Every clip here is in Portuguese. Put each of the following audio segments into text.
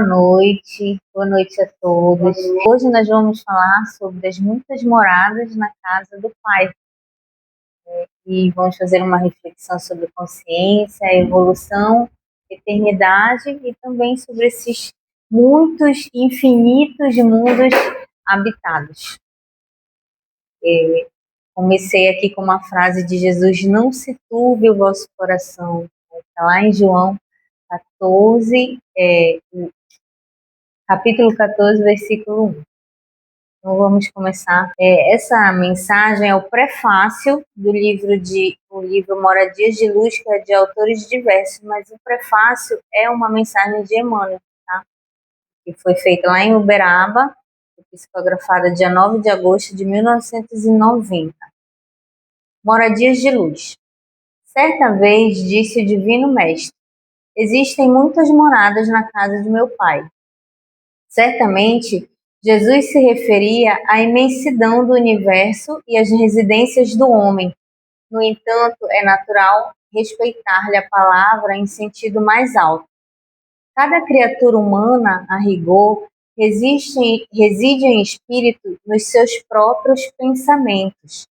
Boa noite a todos. Hoje nós vamos falar sobre as muitas moradas na casa do Pai. E vamos fazer uma reflexão sobre consciência, evolução, eternidade e também sobre esses muitos, infinitos mundos habitados. Comecei aqui com uma frase de Jesus: não se turbe o vosso coração. Está lá em João 14, capítulo 14, versículo 1. Então vamos começar. Essa mensagem é o prefácio do livro Moradias de Luz, que é de autores diversos, mas o prefácio é uma mensagem de Emmanuel, tá? Que foi feita lá em Uberaba, psicografada dia 9 de agosto de 1990. Moradias de Luz. Certa vez disse o Divino Mestre: existem muitas moradas na casa de meu Pai. Certamente, Jesus se referia à imensidão do universo e às residências do homem. No entanto, é natural respeitar-lhe a palavra em sentido mais alto. Cada criatura humana, a rigor, reside em espírito nos seus próprios pensamentos.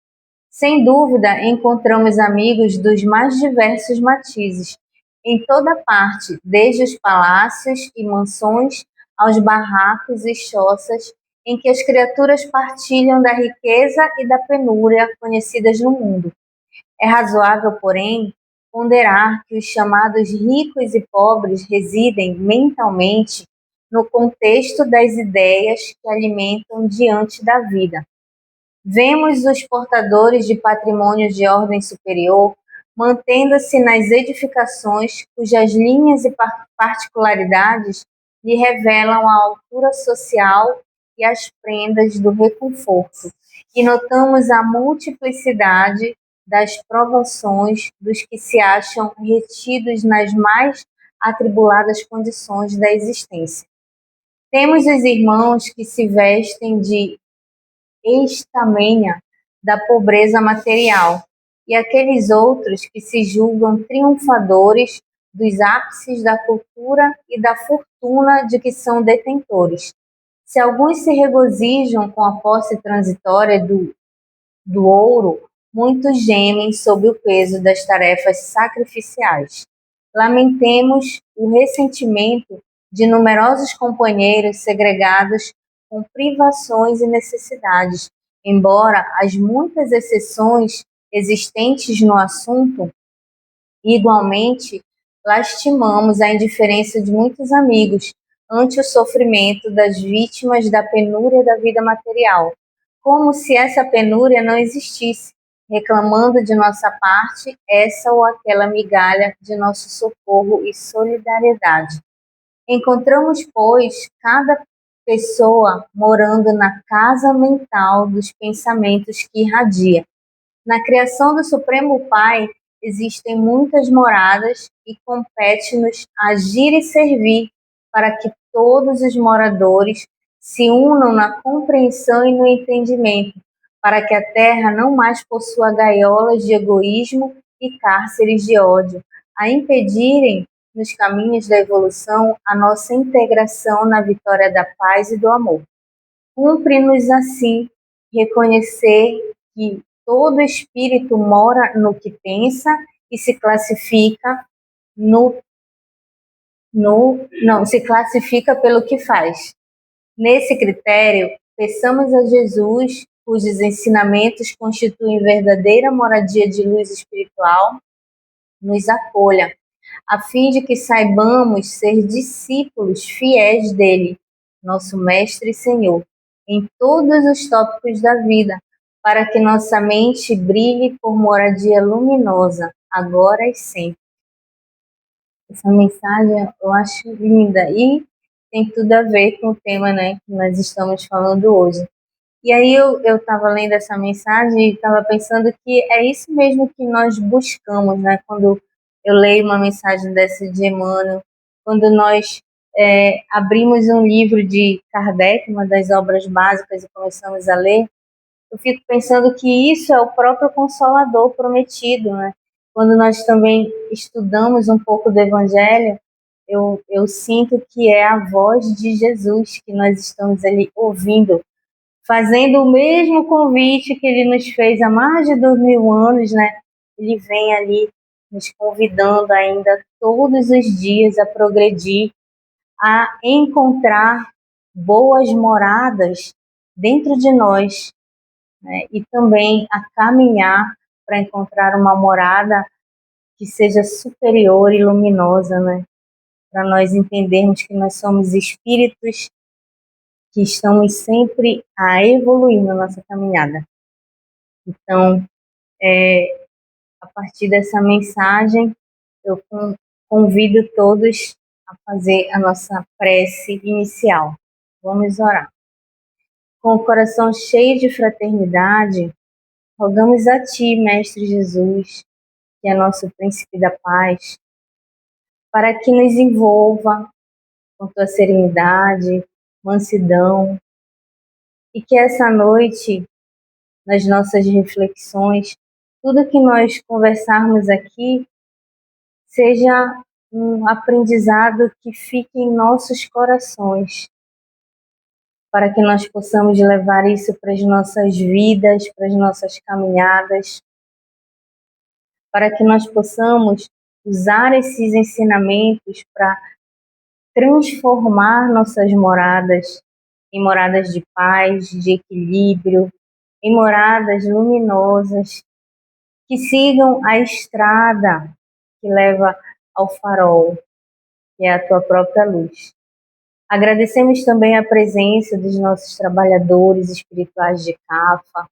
Sem dúvida, encontramos amigos dos mais diversos matizes, em toda parte, desde os palácios e mansões aos barracos e choças, em que as criaturas partilham da riqueza e da penúria conhecidas no mundo. É razoável, porém, ponderar que os chamados ricos e pobres residem mentalmente no contexto das ideias que alimentam diante da vida. Vemos os portadores de patrimônios de ordem superior mantendo-se nas edificações cujas linhas e particularidades lhe revelam a altura social e as prendas do reconforto, e notamos a multiplicidade das provações dos que se acham retidos nas mais atribuladas condições da existência. Temos os irmãos que se vestem de estamenha da pobreza material, e aqueles outros que se julgam triunfadores dos ápices da cultura e da fortuna de que são detentores. Se alguns se regozijam com a posse transitória do ouro, muitos gemem sob o peso das tarefas sacrificiais. Lamentemos o ressentimento de numerosos companheiros segregados com privações e necessidades, embora as muitas exceções existentes no assunto, igualmente lastimamos a indiferença de muitos amigos ante o sofrimento das vítimas da penúria da vida material, como se essa penúria não existisse, reclamando de nossa parte essa ou aquela migalha de nosso socorro e solidariedade. Encontramos, pois, cada pessoa morando na casa mental dos pensamentos que irradia. Na criação do Supremo Pai existem muitas moradas e compete-nos agir e servir para que todos os moradores se unam na compreensão e no entendimento, para que a terra não mais possua gaiolas de egoísmo e cárceres de ódio, a impedirem nos caminhos da evolução a nossa integração na vitória da paz e do amor. Cumpre-nos assim reconhecer que todo espírito mora no que pensa e se classifica se classifica pelo que faz. Nesse critério, peçamos a Jesus, cujos ensinamentos constituem verdadeira moradia de luz espiritual, nos acolha, a fim de que saibamos ser discípulos fiéis dele, nosso Mestre e Senhor, em todos os tópicos da vida, para que nossa mente brilhe por moradia luminosa, agora e sempre. Essa mensagem eu acho linda e tem tudo a ver com o tema, né, que nós estamos falando hoje. E aí eu estava lendo essa mensagem e estava pensando que é isso mesmo que nós buscamos, né, quando eu leio uma mensagem dessa de Emmanuel, quando nós abrimos um livro de Kardec, uma das obras básicas, e começamos a ler, eu fico pensando que isso é o próprio Consolador prometido, né? Quando nós também estudamos um pouco do Evangelho, eu sinto que é a voz de Jesus que nós estamos ali ouvindo, fazendo o mesmo convite que ele nos fez há mais de 2000 anos, né? Ele vem ali nos convidando ainda todos os dias a progredir, a encontrar boas moradas dentro de nós, né? E também a caminhar para encontrar uma morada que seja superior e luminosa, né? Para nós entendermos que nós somos espíritos que estamos sempre a evoluir na nossa caminhada. Então, a partir dessa mensagem, eu convido todos a fazer a nossa prece inicial. Vamos orar. Com o coração cheio de fraternidade, rogamos a Ti, Mestre Jesus, que é nosso príncipe da paz, para que nos envolva com Tua serenidade, mansidão, e que essa noite, nas nossas reflexões, tudo que nós conversarmos aqui seja um aprendizado que fique em nossos corações, para que nós possamos levar isso para as nossas vidas, para as nossas caminhadas, para que nós possamos usar esses ensinamentos para transformar nossas moradas em moradas de paz, de equilíbrio, em moradas luminosas, que sigam a estrada que leva ao farol, que é a Tua própria luz. Agradecemos também a presença dos nossos trabalhadores espirituais de CAFA,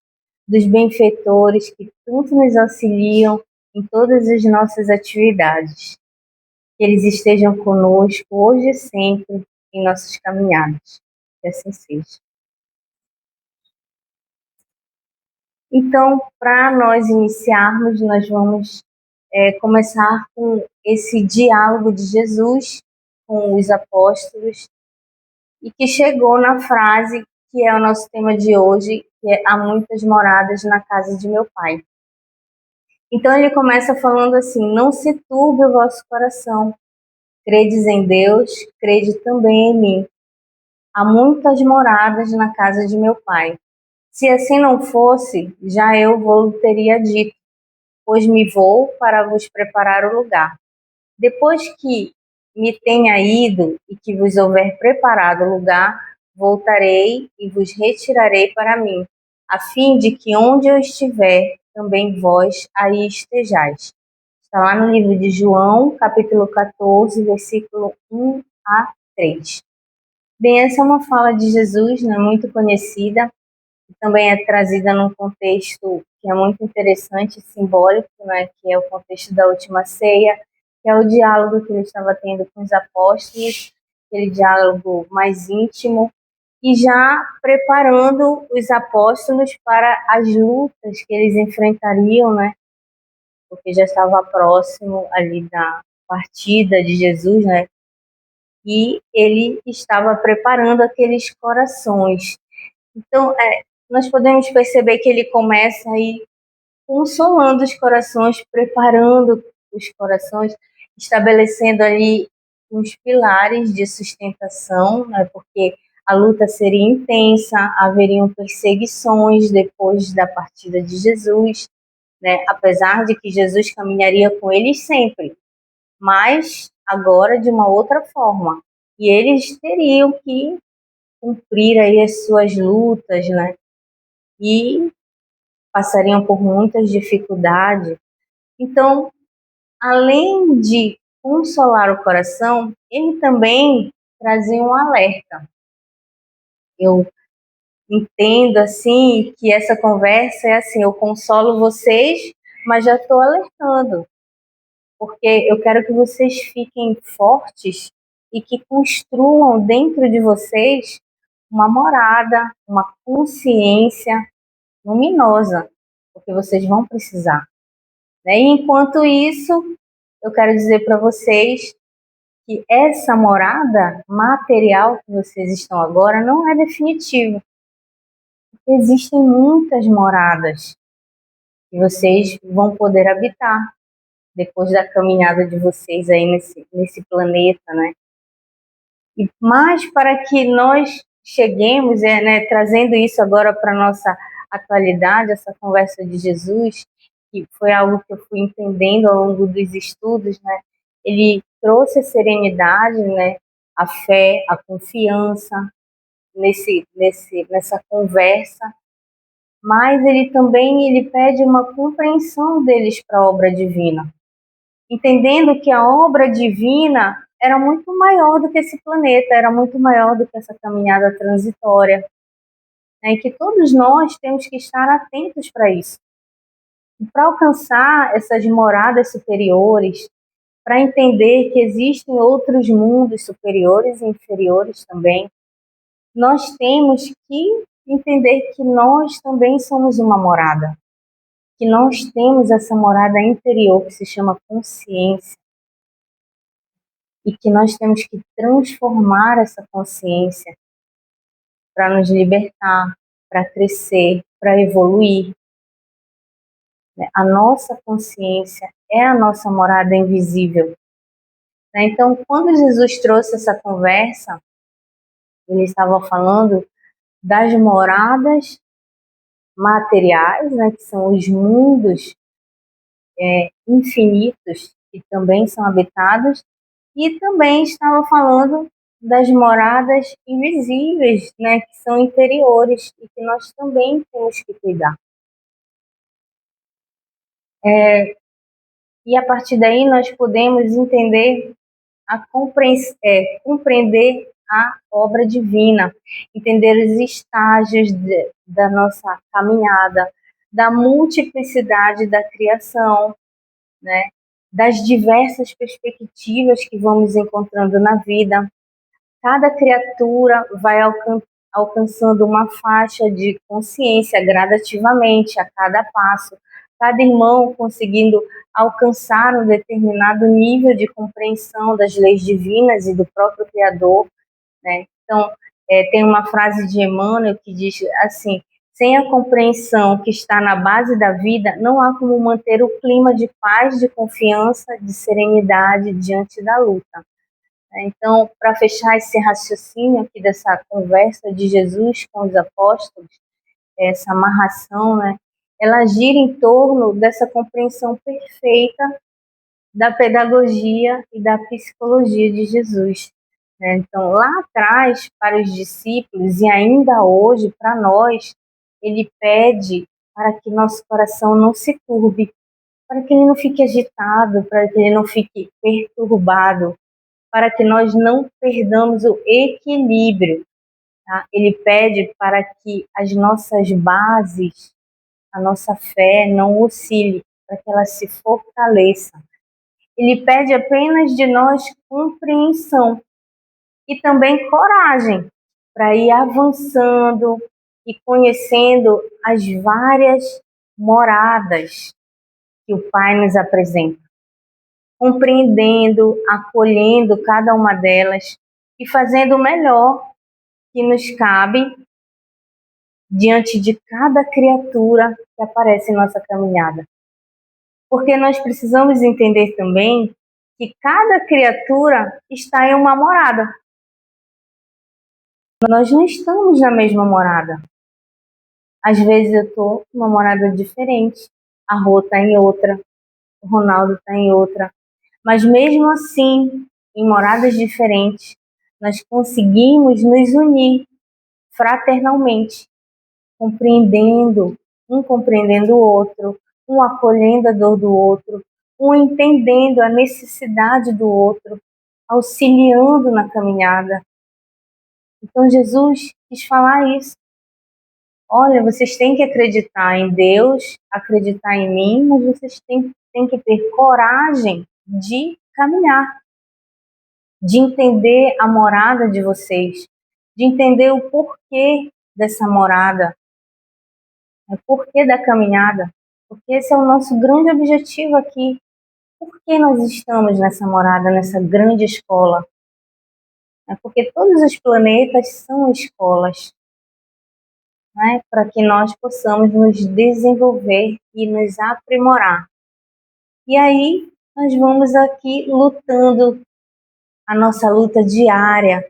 dos benfeitores que tanto nos auxiliam em todas as nossas atividades. Que eles estejam conosco hoje e sempre em nossas caminhadas. Que assim seja. Então, para nós iniciarmos, nós vamos começar com esse diálogo de Jesus com os apóstolos, e que chegou na frase que é o nosso tema de hoje, que é: há muitas moradas na casa de meu Pai. Então ele começa falando assim: não se turbe o vosso coração, credes em Deus, crede também em mim. Há muitas moradas na casa de meu Pai. Se assim não fosse, já eu vos teria dito, pois me vou para vos preparar o lugar. Depois que me tenha ido e que vos houver preparado o lugar, voltarei e vos retirarei para mim, a fim de que onde eu estiver, também vós aí estejais. Está lá no livro de João, capítulo 14, versículo 1 a 3. Bem, essa é uma fala de Jesus, né, muito conhecida, e também é trazida num contexto que é muito interessante, simbólico, né, que é o contexto da última ceia, que é o diálogo que ele estava tendo com os apóstolos, aquele diálogo mais íntimo, e já preparando os apóstolos para as lutas que eles enfrentariam, né, porque já estava próximo ali da partida de Jesus, né, e ele estava preparando aqueles corações. Então, nós podemos perceber que ele começa aí consolando os corações, preparando os corações, estabelecendo ali uns pilares de sustentação, né, porque a luta seria intensa, haveriam perseguições depois da partida de Jesus, né, apesar de que Jesus caminharia com eles sempre, mas agora de uma outra forma. E eles teriam que cumprir aí as suas lutas, né, e passariam por muitas dificuldades. Então, além de consolar o coração, ele também trazia um alerta. Eu entendo assim que essa conversa é assim: eu consolo vocês, mas já estou alertando, porque eu quero que vocês fiquem fortes e que construam dentro de vocês uma morada, uma consciência luminosa, porque vocês vão precisar, né? E enquanto isso, eu quero dizer para vocês que essa morada material que vocês estão agora não é definitiva. Existem muitas moradas que vocês vão poder habitar, depois da caminhada de vocês aí nesse planeta, né? E mais para que nós cheguemos, né, trazendo isso agora para a nossa atualidade, essa conversa de Jesus, que foi algo que eu fui entendendo ao longo dos estudos, né? Ele trouxe a serenidade, né? A fé, a confiança nessa conversa, mas ele pede uma compreensão deles para a obra divina, entendendo que a obra divina era muito maior do que esse planeta, era muito maior do que essa caminhada transitória, né? E que todos nós temos que estar atentos para isso. E para alcançar essas moradas superiores, para entender que existem outros mundos superiores e inferiores também, nós temos que entender que nós também somos uma morada, que nós temos essa morada interior que se chama consciência, e que nós temos que transformar essa consciência para nos libertar, para crescer, para evoluir. A nossa consciência é a nossa morada invisível. Então, quando Jesus trouxe essa conversa, ele estava falando das moradas materiais, né, que são os mundos infinitos que também são habitados, e também estava falando das moradas invisíveis, né, que são interiores e que nós também temos que cuidar. E a partir daí nós podemos entender compreender a obra divina, entender os estágios da nossa caminhada, da multiplicidade da criação, né? Das diversas perspectivas que vamos encontrando na vida. Cada criatura vai alcançando uma faixa de consciência gradativamente a cada passo, cada irmão conseguindo alcançar um determinado nível de compreensão das leis divinas e do próprio Criador, né? Então, tem uma frase de Emmanuel que diz assim: sem a compreensão que está na base da vida, não há como manter o clima de paz, de confiança, de serenidade diante da luta. Então, para fechar esse raciocínio aqui dessa conversa de Jesus com os apóstolos, essa amarração, né, ela gira em torno dessa compreensão perfeita da pedagogia e da psicologia de Jesus, né? Então, lá atrás, para os discípulos, e ainda hoje, para nós, ele pede para que nosso coração não se turbe, para que ele não fique agitado, para que ele não fique perturbado, para que nós não perdamos o equilíbrio. Tá? Ele pede para que as nossas bases, a nossa fé não oscile, para que ela se fortaleça. Ele pede apenas de nós compreensão e também coragem para ir avançando e conhecendo as várias moradas que o Pai nos apresenta, compreendendo, acolhendo cada uma delas e fazendo o melhor que nos cabe diante de cada criatura que aparece em nossa caminhada. Porque nós precisamos entender também que cada criatura está em uma morada. Nós não estamos na mesma morada. Às vezes eu estou em uma morada diferente, a Rô está em outra, o Ronaldo está em outra. Mas mesmo assim, em moradas diferentes, nós conseguimos nos unir fraternalmente, um compreendendo o outro, um acolhendo a dor do outro, um entendendo a necessidade do outro, auxiliando na caminhada. Então Jesus quis falar isso. Olha, vocês têm que acreditar em Deus, acreditar em mim, mas vocês têm que ter coragem de caminhar, de entender a morada de vocês, de entender o porquê dessa morada, o porquê da caminhada, porque esse é o nosso grande objetivo aqui. Por que nós estamos nessa morada, nessa grande escola? É porque todos os planetas são escolas, né, para que nós possamos nos desenvolver e nos aprimorar. E aí nós vamos aqui lutando a nossa luta diária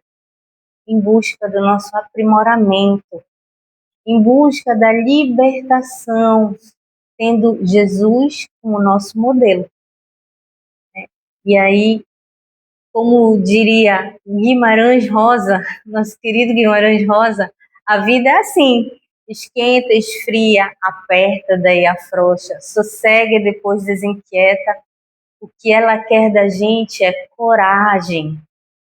em busca do nosso aprimoramento, em busca da libertação, tendo Jesus como nosso modelo. E aí, como diria Guimarães Rosa, nosso querido Guimarães Rosa, a vida é assim: esquenta, esfria, aperta, daí afrouxa, sossega e depois desinquieta. O que ela quer da gente é coragem.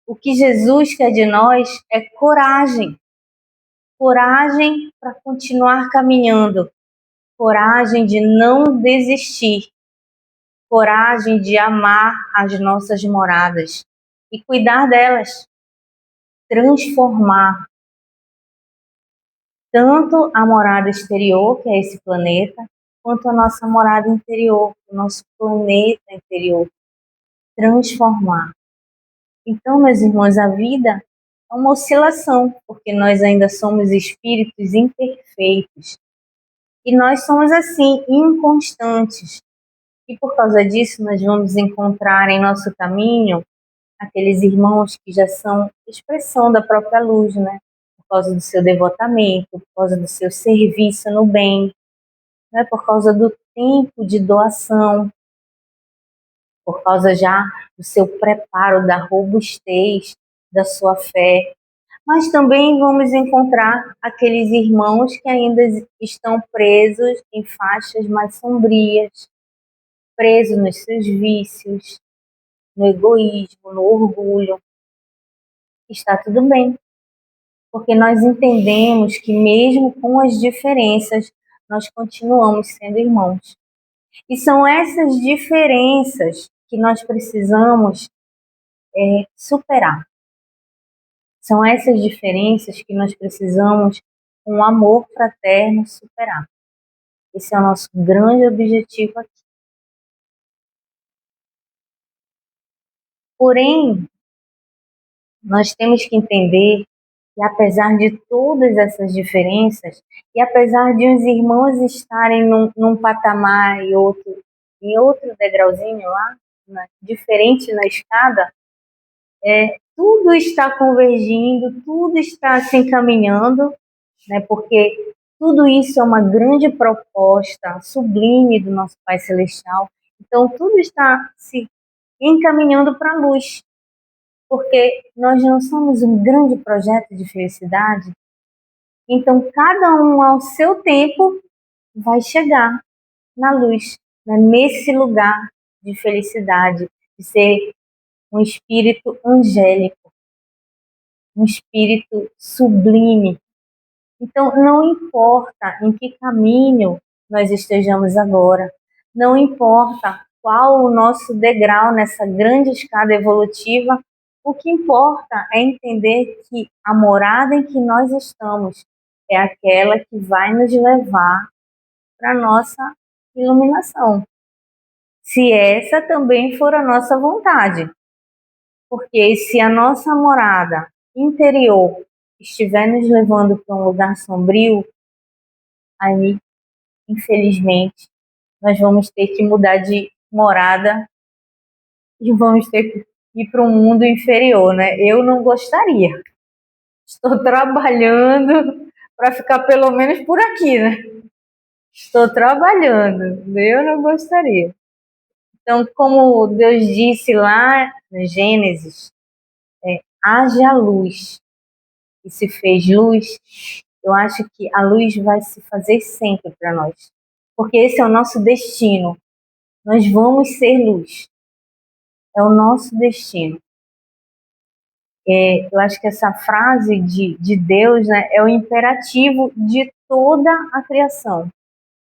O que Jesus quer de nós é coragem. Coragem para continuar caminhando. Coragem de não desistir. Coragem de amar as nossas moradas e cuidar delas. Transformar tanto a morada exterior, que é esse planeta, quanto a nossa morada interior, o nosso planeta interior. Transformar. Então, meus irmãos, a vida é uma oscilação, porque nós ainda somos espíritos imperfeitos. E nós somos, assim, inconstantes. E por causa disso, nós vamos encontrar em nosso caminho aqueles irmãos que já são expressão da própria luz, né? Por causa do seu devotamento, por causa do seu serviço no bem, né? Por causa do tempo de doação, por causa já do seu preparo, da robustez da sua fé. Mas também vamos encontrar aqueles irmãos que ainda estão presos em faixas mais sombrias, presos nos seus vícios, no egoísmo, no orgulho. Está tudo bem, porque nós entendemos que mesmo com as diferenças, nós continuamos sendo irmãos. E são essas diferenças que nós precisamos superar. São essas diferenças que nós precisamos, com amor fraterno, superar. Esse é o nosso grande objetivo aqui. Porém, nós temos que entender que apesar de todas essas diferenças, e apesar de uns irmãos estarem num patamar e outro em outro degrauzinho lá, diferente na escada, tudo está convergindo, tudo está se encaminhando, né, porque tudo isso é uma grande proposta sublime do nosso Pai Celestial. Então, tudo está se encaminhando para a luz, porque nós não somos um grande projeto de felicidade. Então, cada um ao seu tempo vai chegar na luz, né, nesse lugar de felicidade, de ser um espírito angélico, um espírito sublime. Então, não importa em que caminho nós estejamos agora, não importa qual o nosso degrau nessa grande escada evolutiva, o que importa é entender que a morada em que nós estamos é aquela que vai nos levar para a nossa iluminação. Se essa também for a nossa vontade. Porque se a nossa morada interior estiver nos levando para um lugar sombrio, aí, infelizmente, nós vamos ter que mudar de morada e vamos ter que ir para um mundo inferior, né? Eu não gostaria. Estou trabalhando para ficar pelo menos por aqui, né? Estou trabalhando. Eu não gostaria. Então, como Deus disse lá no Gênesis, haja luz e se fez luz, eu acho que a luz vai se fazer sempre para nós. Porque esse é o nosso destino. Nós vamos ser luz. É o nosso destino. Eu acho que essa frase de Deus, né, é o imperativo de toda a criação.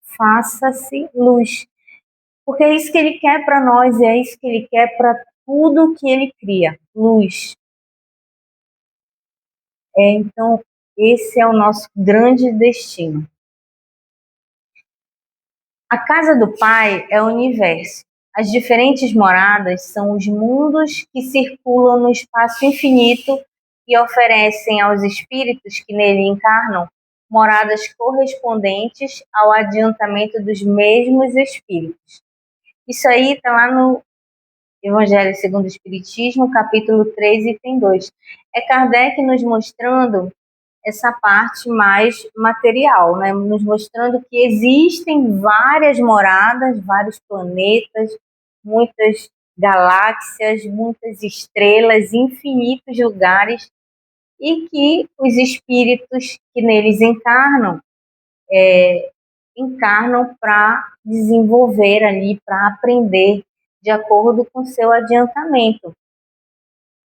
Faça-se luz. Porque é isso que Ele quer para nós, e é isso que Ele quer para tudo que Ele cria. Luz. Então, esse é o nosso grande destino. A casa do Pai é o universo. As diferentes moradas são os mundos que circulam no espaço infinito e oferecem aos espíritos que nele encarnam moradas correspondentes ao adiantamento dos mesmos espíritos. Isso aí está lá no Evangelho segundo o Espiritismo, capítulo 3, item 2. É Kardec nos mostrando essa parte mais material, né? Nos mostrando que existem várias moradas, vários planetas, muitas galáxias, muitas estrelas, infinitos lugares, e que os espíritos que neles encarnam para desenvolver ali, para aprender de acordo com seu adiantamento,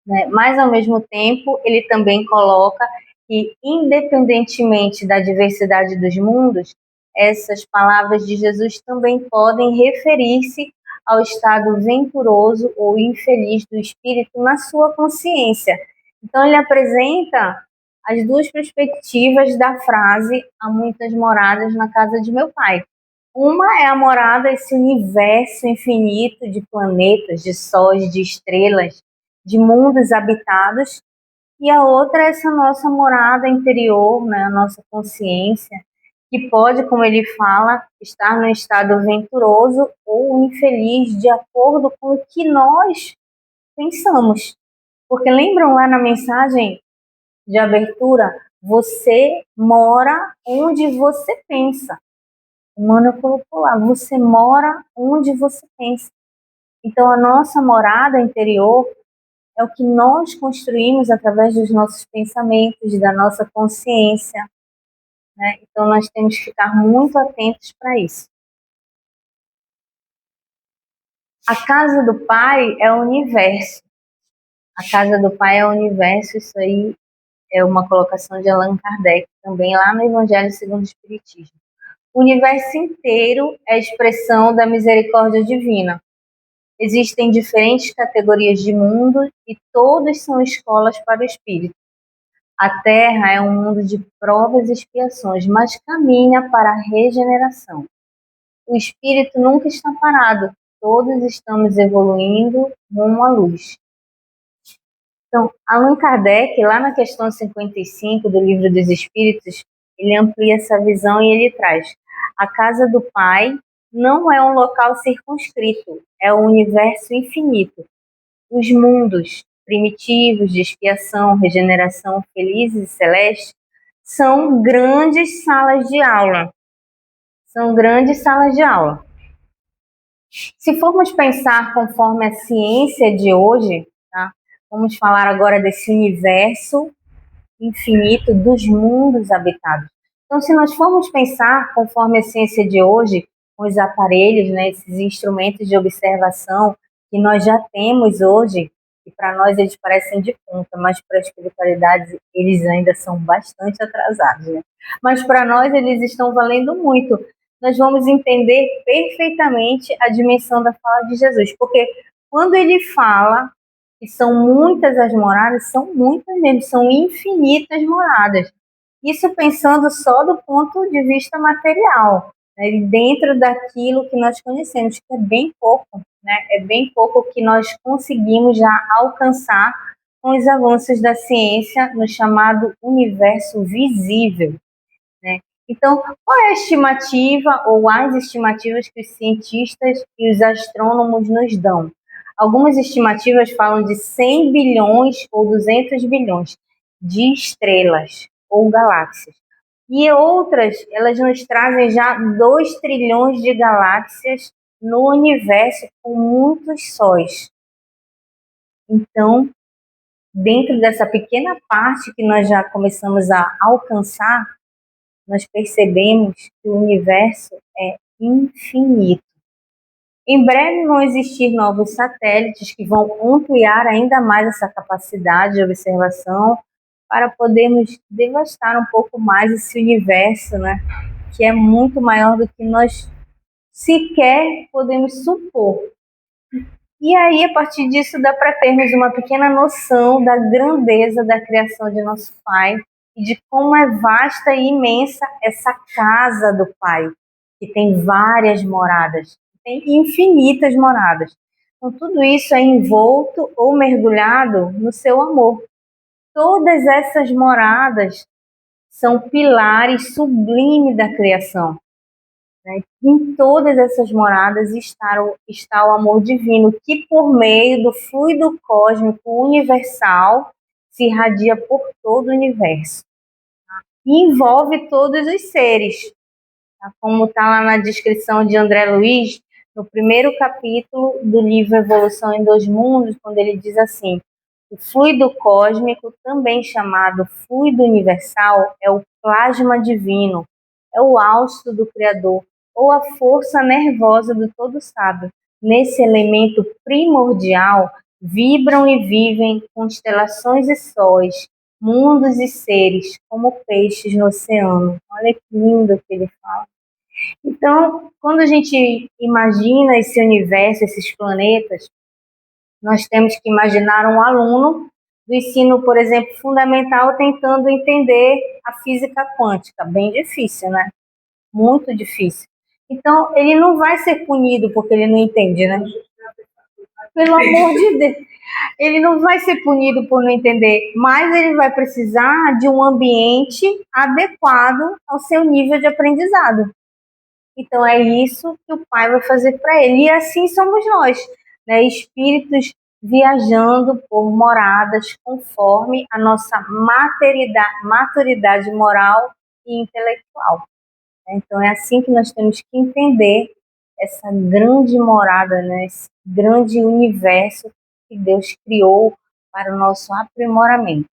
né? Mas, ao mesmo tempo, ele também coloca que, independentemente da diversidade dos mundos, essas palavras de Jesus também podem referir-se ao estado venturoso ou infeliz do espírito na sua consciência. Então, ele apresenta as duas perspectivas da frase "há muitas moradas na casa de meu pai". Uma é a morada, esse universo infinito de planetas, de sóis, de estrelas, de mundos habitados, e a outra é essa nossa morada interior, né, a nossa consciência, que pode, como ele fala, estar no estado venturoso ou infeliz, de acordo com o que nós pensamos. Porque lembram lá na mensagem de abertura, você mora onde você pensa. O Manuel colocou lá, você mora onde você pensa. Então, a nossa morada interior é o que nós construímos através dos nossos pensamentos, da nossa consciência, né? Então, nós temos que ficar muito atentos para isso. A casa do Pai é o universo. A casa do Pai é o universo, isso aí é uma colocação de Allan Kardec, também lá no Evangelho segundo o Espiritismo. O universo inteiro é a expressão da misericórdia divina. Existem diferentes categorias de mundo e todas são escolas para o espírito. A Terra é um mundo de provas e expiações, mas caminha para a regeneração. O espírito nunca está parado, todos estamos evoluindo rumo à luz. Então, Allan Kardec, lá na questão 55 do Livro dos Espíritos, ele amplia essa visão e ele traz: a casa do Pai não é um local circunscrito, é o universo infinito. Os mundos primitivos de expiação, regeneração, felizes e celestes são grandes salas de aula. São grandes salas de aula. Se formos pensar conforme a ciência de hoje, tá? Vamos falar agora desse universo infinito dos mundos habitados. Então, se nós formos pensar conforme a ciência de hoje, com os aparelhos, né, esses instrumentos de observação que nós já temos hoje, e para nós eles parecem de ponta, mas para a espiritualidade eles ainda são bastante atrasados, né? Mas para nós eles estão valendo muito. Nós vamos entender perfeitamente a dimensão da fala de Jesus, porque quando ele fala que são muitas as moradas, são muitas mesmo, são infinitas moradas. Isso pensando só do ponto de vista material, né, dentro daquilo que nós conhecemos, que é bem pouco, né, é bem pouco que nós conseguimos já alcançar com os avanços da ciência no chamado universo visível, né? Então, qual é a estimativa ou as estimativas que os cientistas e os astrônomos nos dão? Algumas estimativas falam de 100 bilhões ou 200 bilhões de estrelas ou galáxias. E outras, elas nos trazem já 2 trilhões de galáxias no universo com muitos sóis. Então, dentro dessa pequena parte que nós já começamos a alcançar, nós percebemos que o universo é infinito. Em breve vão existir novos satélites que vão ampliar ainda mais essa capacidade de observação para podermos devastar um pouco mais esse universo, né, que é muito maior do que nós sequer podemos supor. E aí, a partir disso, dá para termos uma pequena noção da grandeza da criação de nosso Pai e de como é vasta e imensa essa casa do Pai, que tem várias moradas, tem infinitas moradas. Então, tudo isso é envolto ou mergulhado no seu amor. Todas essas moradas são pilares sublimes da criação. né? Em todas essas moradas está o amor divino, que por meio do fluido cósmico universal se irradia por todo o universo e envolve todos os seres, tá? Como está lá na descrição de André Luiz, no primeiro capítulo do livro Evolução em Dois Mundos, quando ele diz assim: o fluido cósmico, também chamado fluido universal, é o plasma divino, é o hausto do Criador, ou a força nervosa do Todo Sábio. Nesse elemento primordial, vibram e vivem constelações e sóis, mundos e seres, como peixes no oceano. Olha que lindo que ele fala. Então, quando a gente imagina esse universo, esses planetas, nós temos que imaginar um aluno do ensino, por exemplo, fundamental, tentando entender a física quântica. Bem difícil, né? Muito difícil. Então, ele não vai ser punido porque ele não entende, né? Pelo amor de Deus. Ele não vai ser punido por não entender, mas ele vai precisar de um ambiente adequado ao seu nível de aprendizado. Então, é isso que o Pai vai fazer para ele. E assim somos nós, né? Espíritos viajando por moradas conforme a nossa maturidade moral e intelectual. Então, é assim que nós temos que entender essa grande morada, né? Esse grande universo que Deus criou para o nosso aprimoramento.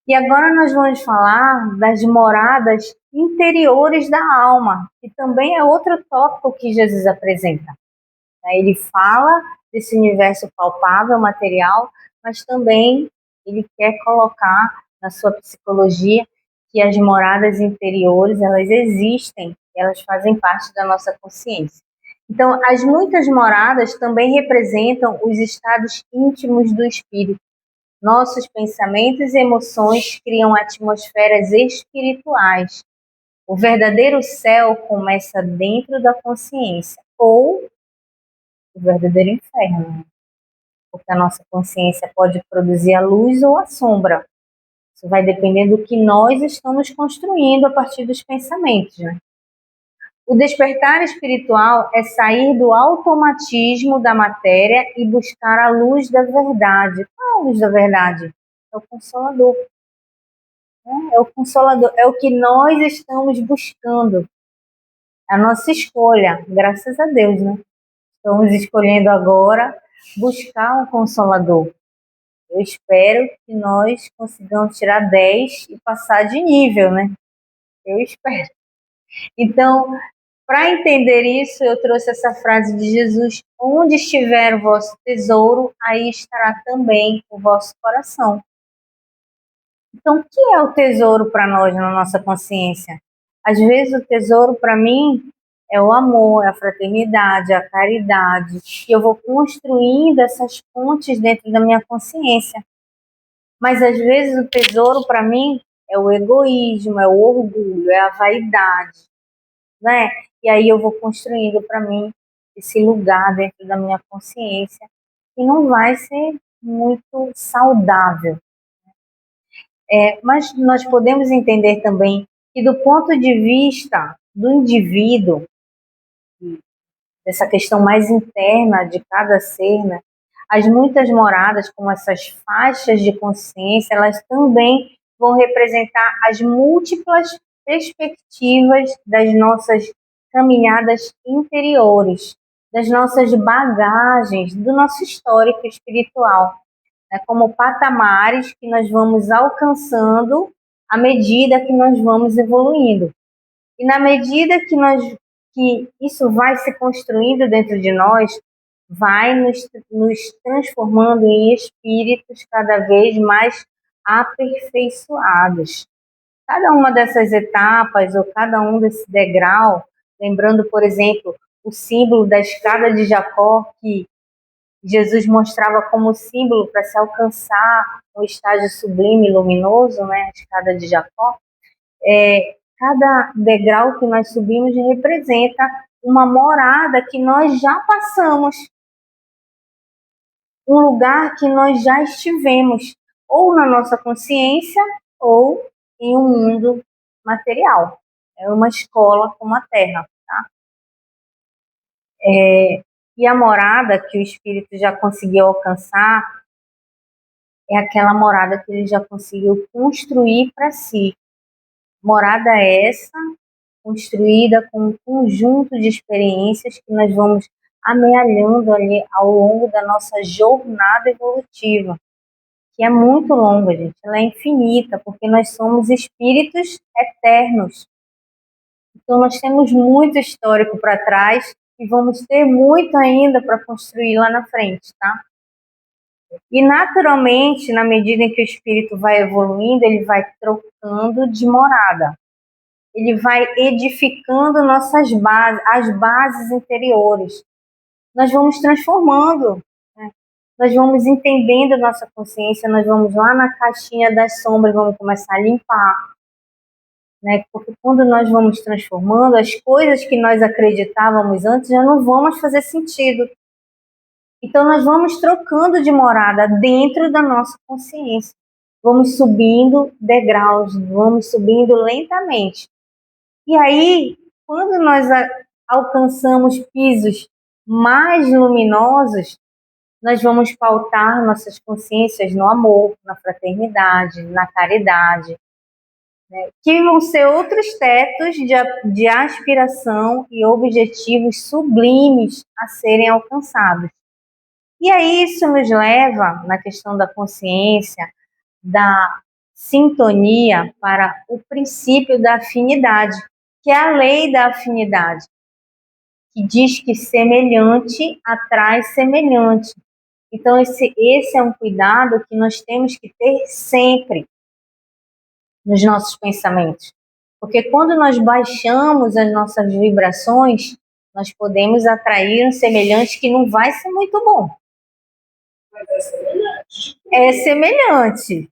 E agora nós vamos falar das moradas interiores da alma, que também é outro tópico que Jesus apresenta. Ele fala desse universo palpável, material, mas também ele quer colocar na sua psicologia que as moradas interiores, elas existem, elas fazem parte da nossa consciência. Então, as muitas moradas também representam os estados íntimos do espírito. Nossos pensamentos e emoções criam atmosferas espirituais. O verdadeiro céu começa dentro da consciência, ou o verdadeiro inferno, porque a nossa consciência pode produzir a luz ou a sombra. Isso vai depender do que nós estamos construindo a partir dos pensamentos, né? O despertar espiritual é sair do automatismo da matéria e buscar a luz da verdade. Qual é a luz da verdade? É o Consolador. É o Consolador, é o que nós estamos buscando. A nossa escolha, graças a Deus, né? Estamos escolhendo agora buscar um Consolador. Eu espero que nós consigamos tirar 10 e passar de nível, né? Eu espero. Então, para entender isso, eu trouxe essa frase de Jesus: onde estiver o vosso tesouro, aí estará também o vosso coração. Então, o que é o tesouro para nós na nossa consciência? Às vezes, o tesouro para mim é o amor, é a fraternidade, a caridade. E eu vou construindo essas pontes dentro da minha consciência. Mas, às vezes, o tesouro para mim é o egoísmo, é o orgulho, é a vaidade, né? E aí eu vou construindo para mim esse lugar dentro da minha consciência que não vai ser muito saudável. Mas nós podemos entender também que, do ponto de vista do indivíduo, dessa questão mais interna de cada ser, né, as muitas moradas, como essas faixas de consciência, elas também vão representar as múltiplas perspectivas das nossas caminhadas interiores, das nossas bagagens, do nosso histórico espiritual, né, como patamares que nós vamos alcançando à medida que nós vamos evoluindo. E na medida que isso vai se construindo dentro de nós, vai nos transformando em espíritos cada vez mais aperfeiçoados. Cada uma dessas etapas, ou cada um desse degrau, lembrando, por exemplo, o símbolo da escada de Jacó, que Jesus mostrava como símbolo para se alcançar o estágio sublime e luminoso, né, a escada de Jacó. Cada degrau que nós subimos representa uma morada que nós já passamos, um lugar que nós já estivemos, ou na nossa consciência, ou em um mundo material. é uma escola como a Terra, tá? E a morada que o espírito já conseguiu alcançar é aquela morada que ele já conseguiu construir para si. Morada essa construída com um conjunto de experiências que nós vamos amealhando ali ao longo da nossa jornada evolutiva, que é muito longa, gente, ela é infinita, porque nós somos espíritos eternos. Então nós temos muito histórico para trás e vamos ter muito ainda para construir lá na frente, tá? E naturalmente, na medida em que o espírito vai evoluindo, ele vai trocando de morada. Ele vai edificando nossas bases, as bases interiores. Nós vamos transformando, né? Nós vamos entendendo nossa consciência, nós vamos lá na caixinha das sombras, vamos começar a limpar, né? Porque quando nós vamos transformando, as coisas que nós acreditávamos antes já não vão mais fazer sentido. Então nós vamos trocando de morada dentro da nossa consciência. Vamos subindo degraus, vamos subindo lentamente. E aí, quando nós alcançamos pisos mais luminosos, nós vamos pautar nossas consciências no amor, na fraternidade, na caridade, né? Que vão ser outros tetos de aspiração e objetivos sublimes a serem alcançados. E aí isso nos leva, na questão da consciência, da sintonia, para o princípio da afinidade, que é a lei da afinidade, que diz que semelhante atrai semelhante. Então, esse é um cuidado que nós temos que ter sempre nos nossos pensamentos. Porque quando nós baixamos as nossas vibrações, nós podemos atrair um semelhante que não vai ser muito bom. É semelhante,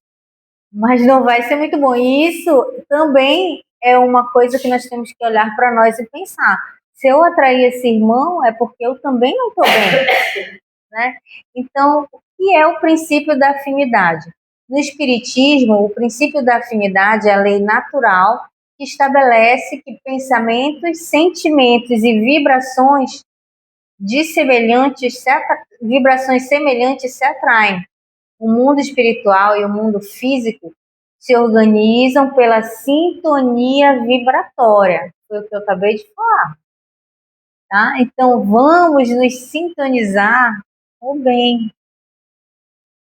mas não vai ser muito bom. E isso também é uma coisa que nós temos que olhar para nós e pensar. Se eu atrair esse irmão, é porque eu também não estou bem, né? Então, o que é o princípio da afinidade? No Espiritismo, o princípio da afinidade é a lei natural que estabelece que pensamentos, sentimentos e vibrações vibrações semelhantes se atraem. O mundo espiritual e o mundo físico se organizam pela sintonia vibratória. Foi o que eu acabei de falar. Tá? Então, vamos nos sintonizar com o bem,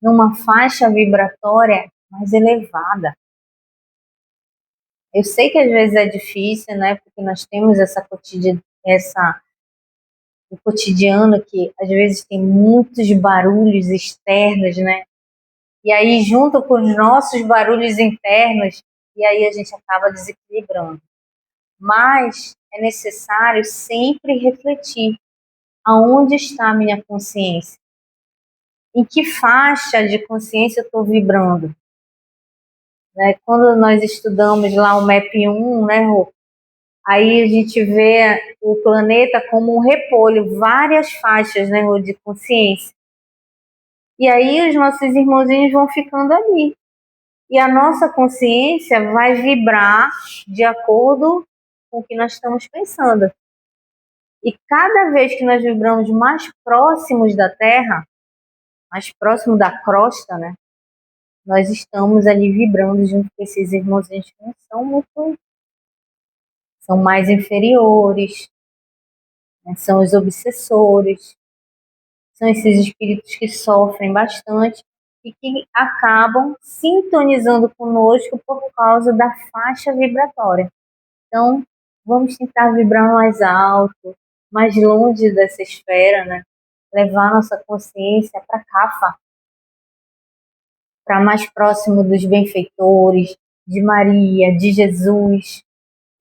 numa faixa vibratória mais elevada. Eu sei que às vezes é difícil, né? Porque nós temos o cotidiano que às vezes tem muitos barulhos externos, né? E aí, junto com os nossos barulhos internos, e aí a gente acaba desequilibrando. Mas é necessário sempre refletir aonde está a minha consciência. Em que faixa de consciência eu estou vibrando? Né? Quando nós estudamos lá o MAP 1, né, Rô? Aí a gente vê o planeta como um repolho, várias faixas, né, Rô, de consciência. E aí os nossos irmãozinhos vão ficando ali. E a nossa consciência vai vibrar de acordo com o que nós estamos pensando. E cada vez que nós vibramos mais próximos da Terra, mais próximo da crosta, né? Nós estamos ali vibrando junto com esses irmãozinhos que não são muito, são mais inferiores, né? São os obsessores, são esses espíritos que sofrem bastante e que acabam sintonizando conosco por causa da faixa vibratória. Então, vamos tentar vibrar mais alto, mais longe dessa esfera, né? Levar nossa consciência para cá, para mais próximo dos benfeitores, de Maria, de Jesus,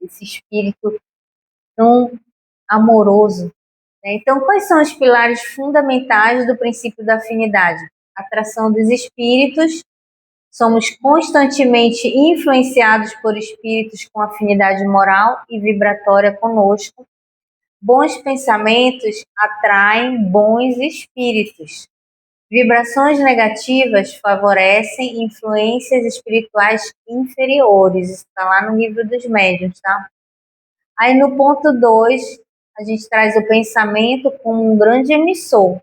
esse espírito tão amoroso, né? Então, quais são os pilares fundamentais do princípio da afinidade? Atração dos espíritos. Somos constantemente influenciados por espíritos com afinidade moral e vibratória conosco. Bons pensamentos atraem bons espíritos. Vibrações negativas favorecem influências espirituais inferiores. Isso está lá no livro dos médiuns, tá? Aí no ponto 2, a gente traz o pensamento como um grande emissor.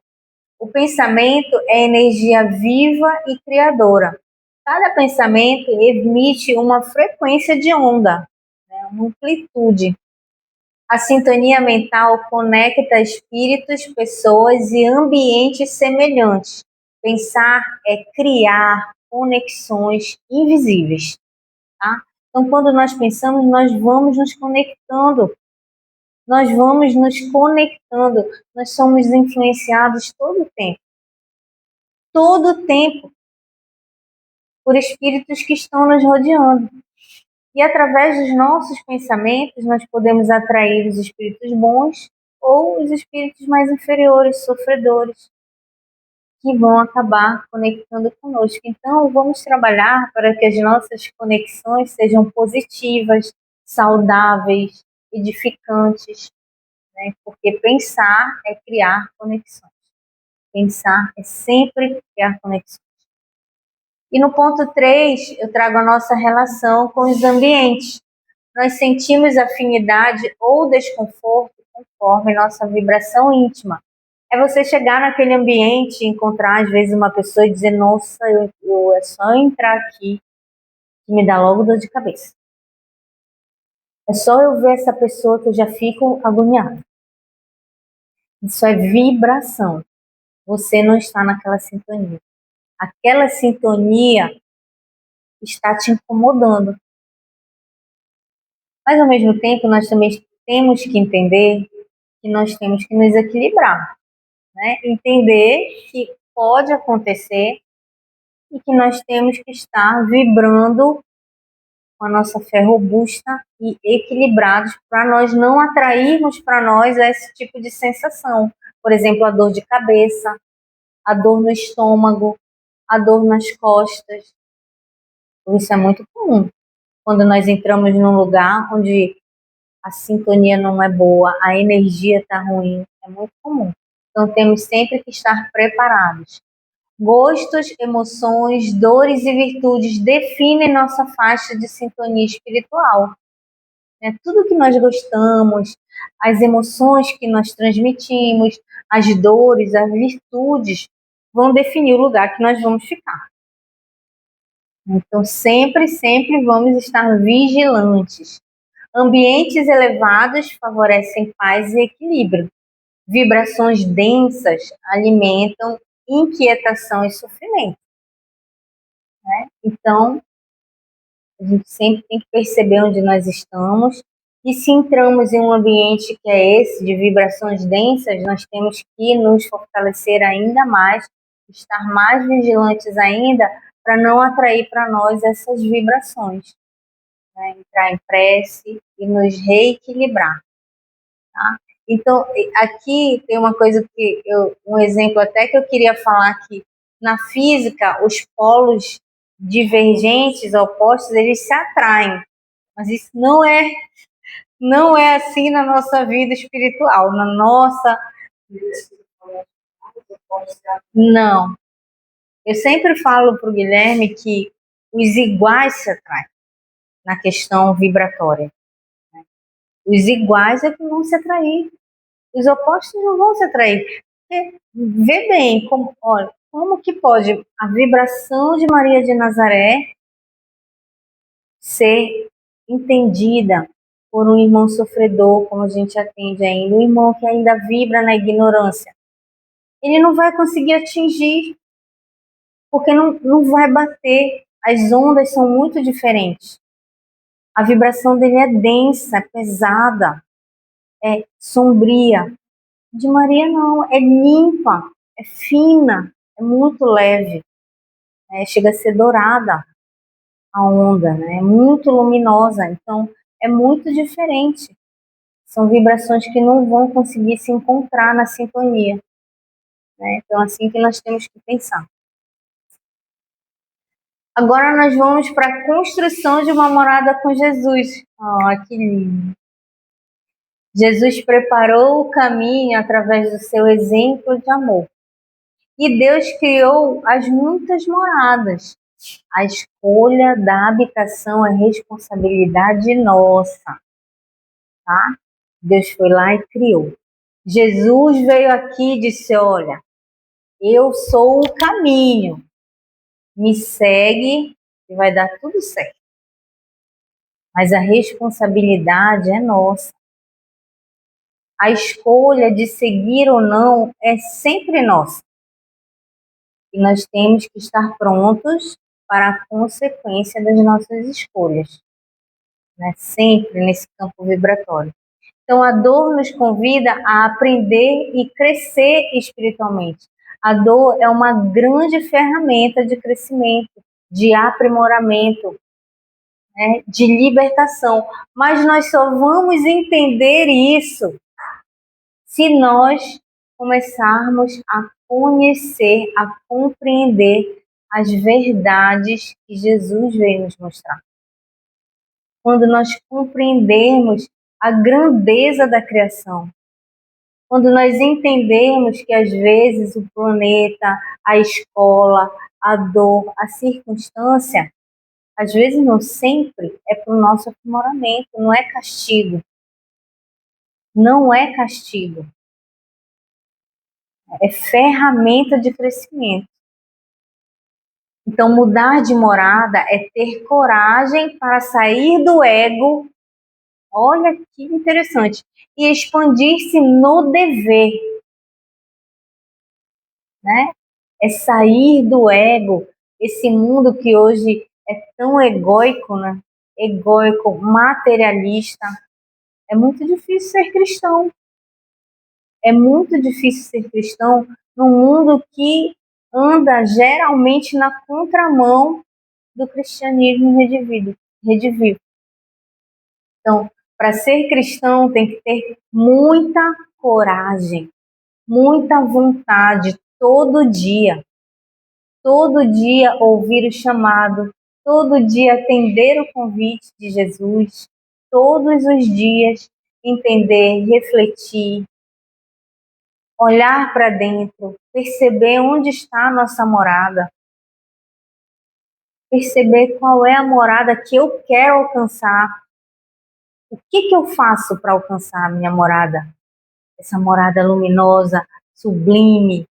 O pensamento é energia viva e criadora. Cada pensamento emite uma frequência de onda, né, uma amplitude. A sintonia mental conecta espíritos, pessoas e ambientes semelhantes. Pensar é criar conexões invisíveis, tá? Então, quando nós pensamos, nós vamos nos conectando. Nós vamos nos conectando. Nós somos influenciados todo o tempo. Todo o tempo. Por espíritos que estão nos rodeando. E através dos nossos pensamentos, nós podemos atrair os espíritos bons ou os espíritos mais inferiores, sofredores, que vão acabar conectando conosco. Então, vamos trabalhar para que as nossas conexões sejam positivas, saudáveis, edificantes, né? Porque pensar é criar conexões. Pensar é sempre criar conexões. E no ponto 3, eu trago a nossa relação com os ambientes. Nós sentimos afinidade ou desconforto conforme nossa vibração íntima. É você chegar naquele ambiente e encontrar, às vezes, uma pessoa e dizer: nossa, é só entrar aqui que me dá logo dor de cabeça. É só eu ver essa pessoa que eu já fico agoniada. Isso é vibração. Você não está naquela sintonia. Aquela sintonia está te incomodando. Mas, ao mesmo tempo, nós também temos que entender que nós temos que nos equilibrar, né? Entender que pode acontecer e que nós temos que estar vibrando com a nossa fé robusta e equilibrados para nós não atrairmos para nós esse tipo de sensação. Por exemplo, a dor de cabeça, a dor no estômago, a dor nas costas. Isso é muito comum. Quando nós entramos num lugar onde a sintonia não é boa, a energia está ruim, é muito comum. Então temos sempre que estar preparados. Gostos, emoções, dores e virtudes definem nossa faixa de sintonia espiritual. Tudo que nós gostamos, as emoções que nós transmitimos, as dores, as virtudes, vão definir o lugar que nós vamos ficar. Então, sempre, sempre vamos estar vigilantes. Ambientes elevados favorecem paz e equilíbrio. Vibrações densas alimentam inquietação e sofrimento, né? Então, a gente sempre tem que perceber onde nós estamos. E se entramos em um ambiente que é esse, de vibrações densas, nós temos que nos fortalecer ainda mais, estar mais vigilantes ainda, para não atrair para nós essas vibrações, né? Entrar em prece e nos reequilibrar, tá? Então, aqui tem uma coisa um exemplo até que eu queria falar aqui. Na física, os polos divergentes, opostos, eles se atraem. Mas isso não é assim na nossa vida espiritual, na nossa. Não. Eu sempre falo para o Guilherme que os iguais se atraem na questão vibratória. Os iguais é que vão se atrair. Os opostos não vão se atrair. Porque, vê bem, olha, como que pode a vibração de Maria de Nazaré ser entendida por um irmão sofredor, como a gente atende ainda, um irmão que ainda vibra na ignorância? Ele não vai conseguir atingir, porque não vai bater. As ondas são muito diferentes. A vibração dele é densa, é pesada, é sombria. De Maria não, é limpa, é fina, é muito leve, chega a ser dourada a onda, né? É muito luminosa, então é muito diferente. São vibrações que não vão conseguir se encontrar na sintonia, né? Então, assim que nós temos que pensar. Agora nós vamos para a construção de uma morada com Jesus. Oh, que lindo! Jesus preparou o caminho através do seu exemplo de amor. E Deus criou as muitas moradas. A escolha da habitação é responsabilidade nossa. tá? Deus foi lá e criou. Jesus veio aqui e disse, olha, eu sou o caminho, me segue e vai dar tudo certo. Mas a responsabilidade é nossa. A escolha de seguir ou não é sempre nossa. E nós temos que estar prontos para a consequência das nossas escolhas, né? Sempre nesse campo vibratório. Então, a dor nos convida a aprender e crescer espiritualmente. A dor é uma grande ferramenta de crescimento, de aprimoramento, né? De libertação. Mas nós só vamos entender isso se nós começarmos a conhecer, a compreender as verdades que Jesus veio nos mostrar. Quando nós compreendermos a grandeza da criação, quando nós entendemos que às vezes o planeta, a escola, a dor, a circunstância, às vezes não sempre é para o nosso aprimoramento, não é castigo. Não é castigo. É ferramenta de crescimento. Então, mudar de morada é ter coragem para sair do ego, olha que interessante, e expandir-se no dever, né? É sair do ego, esse mundo que hoje é tão egóico, né? Egóico, materialista. É muito difícil ser cristão. É muito difícil ser cristão num mundo que anda geralmente na contramão do cristianismo redivivo. Então, para ser cristão tem que ter muita coragem, muita vontade, todo dia ouvir o chamado, todo dia atender o convite de Jesus, todos os dias entender, refletir, olhar para dentro, perceber onde está a nossa morada, perceber qual é a morada que eu quero alcançar. O que eu faço para alcançar a minha morada? Essa morada luminosa, sublime,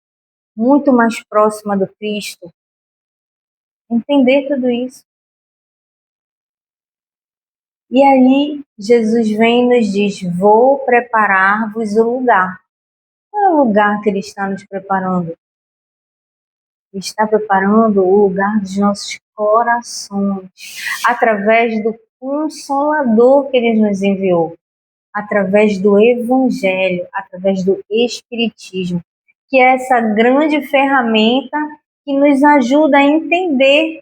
muito mais próxima do Cristo. Entender tudo isso. E aí, Jesus vem e nos diz, vou preparar-vos o lugar. Qual é o lugar que Ele está nos preparando? Ele está preparando o lugar dos nossos corações, através do Consolador que Ele nos enviou, através do Evangelho, através do Espiritismo, que é essa grande ferramenta que nos ajuda a entender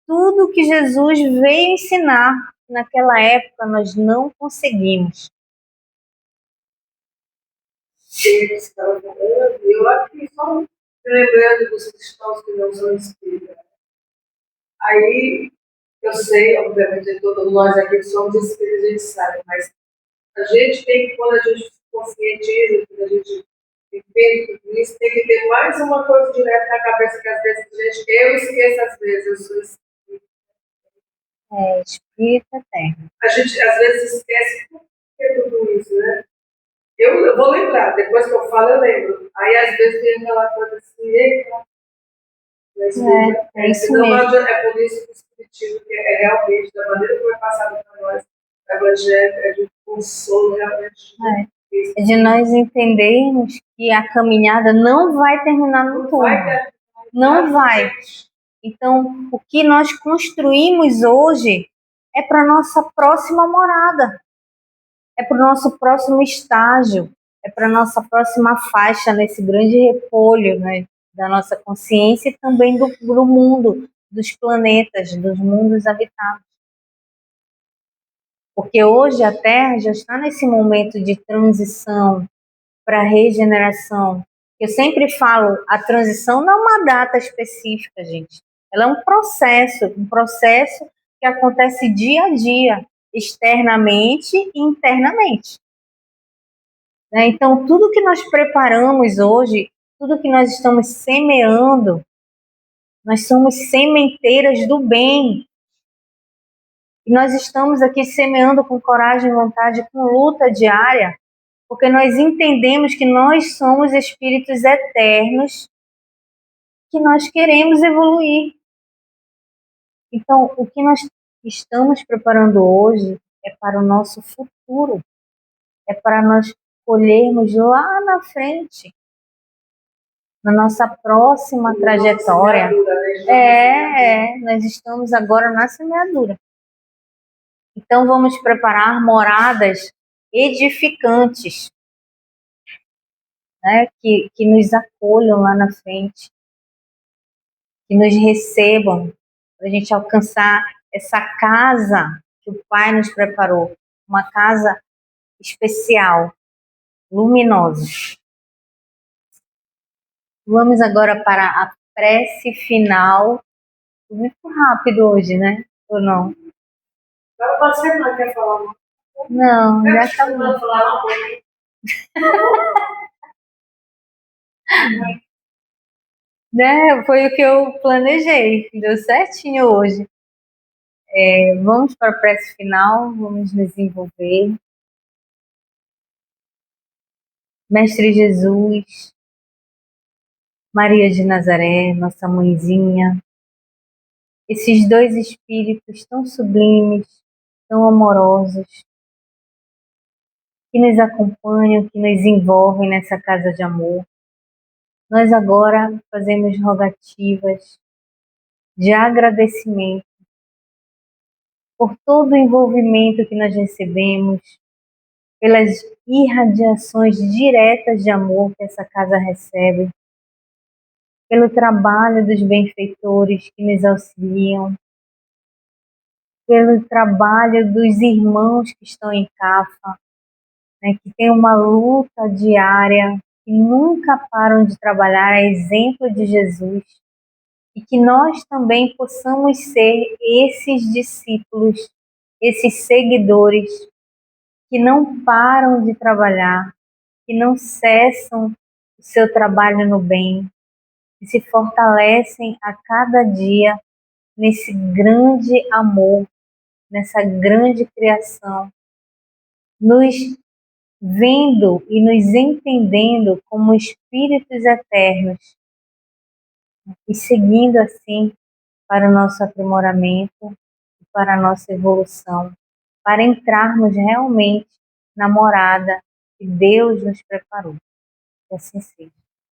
tudo que Jesus veio ensinar. Naquela época nós não conseguimos. Eu acho que só lembrando dos cristãos que não são espíritas. Aí, eu sei, obviamente, todos nós aqui que somos espíritas, a gente sabe, mas a gente tem que, quando a gente se conscientiza, quando a gente entende tudo isso, tem que ter mais uma coisa direta na cabeça que às vezes eu esqueço, às vezes, eu sou espírita. Espírita eterno. A gente às vezes esquece por que tudo isso, né? Eu vou lembrar, depois que eu falo, eu lembro. Aí às vezes tem aquela coisa assim, é isso mesmo. É por isso que o Espiritismo é realmente, da maneira como é passado para nós, o Evangelho é de consolo, realmente. É de nós entendermos que a caminhada não vai terminar no túmulo. Não vai. Então, o que nós construímos hoje é para a nossa próxima morada, é para o nosso próximo estágio, é para a nossa próxima faixa nesse grande repolho, né, da nossa consciência e também do mundo, dos planetas, dos mundos habitados. Porque hoje a Terra já está nesse momento de transição para regeneração. Eu sempre falo, a transição não é uma data específica, gente. Ela é um processo que acontece dia a dia, externamente e internamente. Então, tudo que nós preparamos hoje, tudo que nós estamos semeando, nós somos sementeiras do bem. E nós estamos aqui semeando com coragem e vontade, com luta diária, porque nós entendemos que nós somos espíritos eternos, que nós queremos evoluir. Então, o que nós estamos preparando hoje é para o nosso futuro, é para nós colhermos lá na frente, na nossa próxima trajetória. Nós estamos agora na semeadura. Então, vamos preparar moradas edificantes, né, que nos acolham lá na frente, que nos recebam, para a gente alcançar essa casa que o Pai nos preparou, uma casa especial, luminosa. Vamos agora para a prece final. Muito rápido hoje, né? Ou não? Agora pode ser, não quer falar? Não, já acabou. Né? Foi o que eu planejei, deu certinho hoje. Vamos para a prece final, vamos nos envolver. Mestre Jesus, Maria de Nazaré, nossa mãezinha, esses dois espíritos tão sublimes, tão amorosos, que nos acompanham, que nos envolvem nessa casa de amor. Nós agora fazemos rogativas de agradecimento por todo o envolvimento que nós recebemos, pelas irradiações diretas de amor que essa casa recebe, pelo trabalho dos benfeitores que nos auxiliam, pelo trabalho dos irmãos que estão em CAFA, né, que tem uma luta diária, que nunca param de trabalhar, a exemplo de Jesus, e que nós também possamos ser esses discípulos, esses seguidores que não param de trabalhar, que não cessam o seu trabalho no bem, que se fortalecem a cada dia nesse grande amor, nessa grande criação, nos vendo e nos entendendo como espíritos eternos e seguindo assim para o nosso aprimoramento, para a nossa evolução, para entrarmos realmente na morada que Deus nos preparou. Que assim seja.